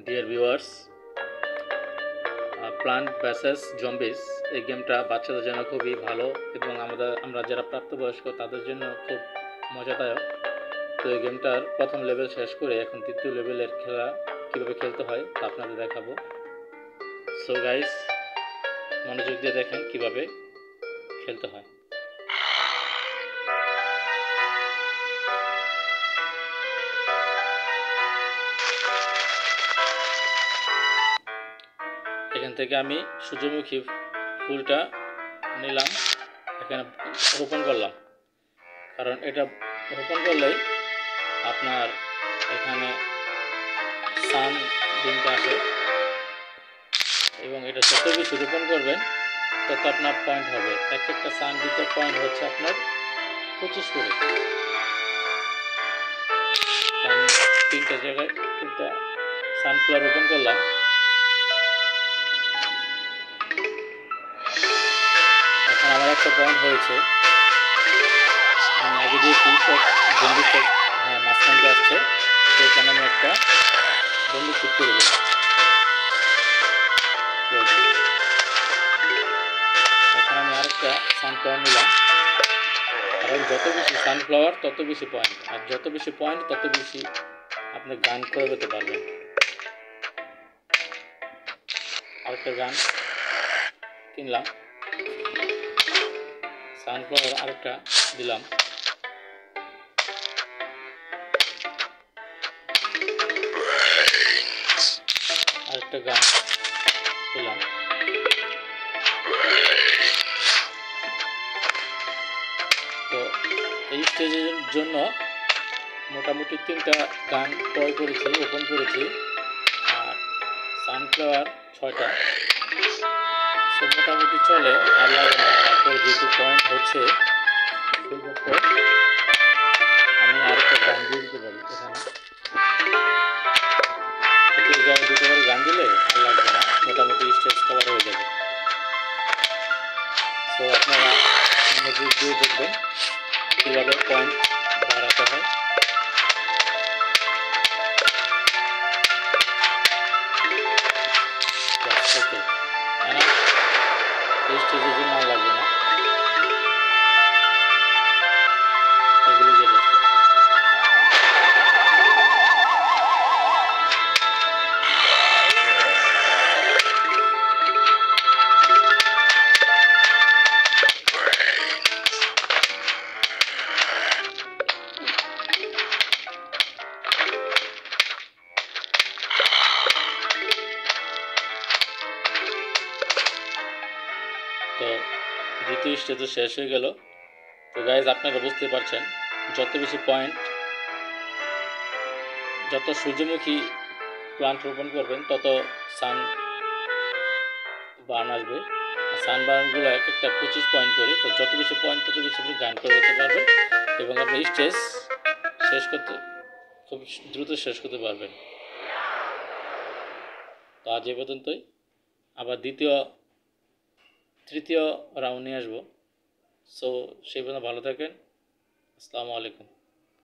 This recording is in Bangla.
Dear viewers, plant versus zombies এই গেমটা বাচ্চাদের জন্য খুবই ভালো এবং আমরা যারা প্রাপ্তবয়স্ক তাদের জন্য খুব মজাদায়ক। তো এই গেমটার প্রথম লেভেল শেষ করে এখন তৃতীয় লেভেলের খেলা কীভাবে খেলতে হয় তা আপনাদের দেখাবো। সো গাইস, মনোযোগ দিয়ে দেখেন কীভাবে খেলতে হয়। এখান থেকে আমি সূর্যমুখী ফুলটা নিলাম, এখানে রোপণ করলাম, কারণ এটা রোপণ করলেই আপনার এখানে সান ডিমটা আসে এবং এটা যত বেশি রোপণ করবেন তত আপনার পয়েন্ট হবে। এক একটা সান ডিমের পয়েন্ট হচ্ছে আপনার 25 করে। আমি 3টা জায়গায় 3টা সানফ্লাওয়ার রোপণ করলাম। এখন আমার একটা পয়েন্ট হয়েছে। আমি আগে দিয়েছি বন্দুক, হ্যাঁ মাঝখানটা আসছে, তো এখানে আমি একটা বন্দুক শুট করে দিলাম। এখন আমি আরেকটা সানফ্লাওয়ার নিলাম, কারণ যত বেশি সানফ্লাওয়ার তত বেশি পয়েন্ট, আর যত বেশি পয়েন্ট তত বেশি আপনি গান করে পেতে পারবেন। আরেকটা গান কিনলাম, সানফ্লাওয়ার আরেকটা দিলাম, আরেকটা গান দিলাম। তো এই স্টেজের জন্য মোটামুটি 3টা গান ক্রয় করেছি, ওপেন করেছি, আর সানফ্লাওয়ার 6টা। সব মোটামুটি চলে, আর লাগে না। তারপর যেহেতু পয়েন্ট হচ্ছে আমি আরেকটা গান দিয়ে দিতে পারি। এখানে দুটো করে গান দিলে আর লাগবে না, মোটামুটি স্টেজ কভার হয়ে যাবে। সো আপনারা মনোযোগ দিয়ে দেখবেন কীভাবে পয়েন্ট বাড়াতে হয়। ওকে, এই স্টেজের জন্য আর লাগবে না, এগুলো যথেষ্ট। তো দ্বিতীয় স্টেজও শেষ হয়ে গেল। তো গাইজ, আপনারা বুঝতে পারছেন যত বেশি পয়েন্ট, যত সূর্যমুখী প্লান্ট রোপণ করবেন তত সান বার্ন আসবে। সান বার্নগুলো এক একটা 25 পয়েন্ট করে। তো যত বেশি পয়েন্ট তত বেশি আপনি গান করে যেতে পারবেন এবং আপনি স্টেজ শেষ করতে খুব দ্রুত শেষ করতে পারবেন। তো আজ এ পর্যন্তই, আবার তৃতীয় রাউন্ড নিয়ে আসবো। সো সেই পর্যন্ত ভালো থাকেন। আসসালামু আলাইকুম।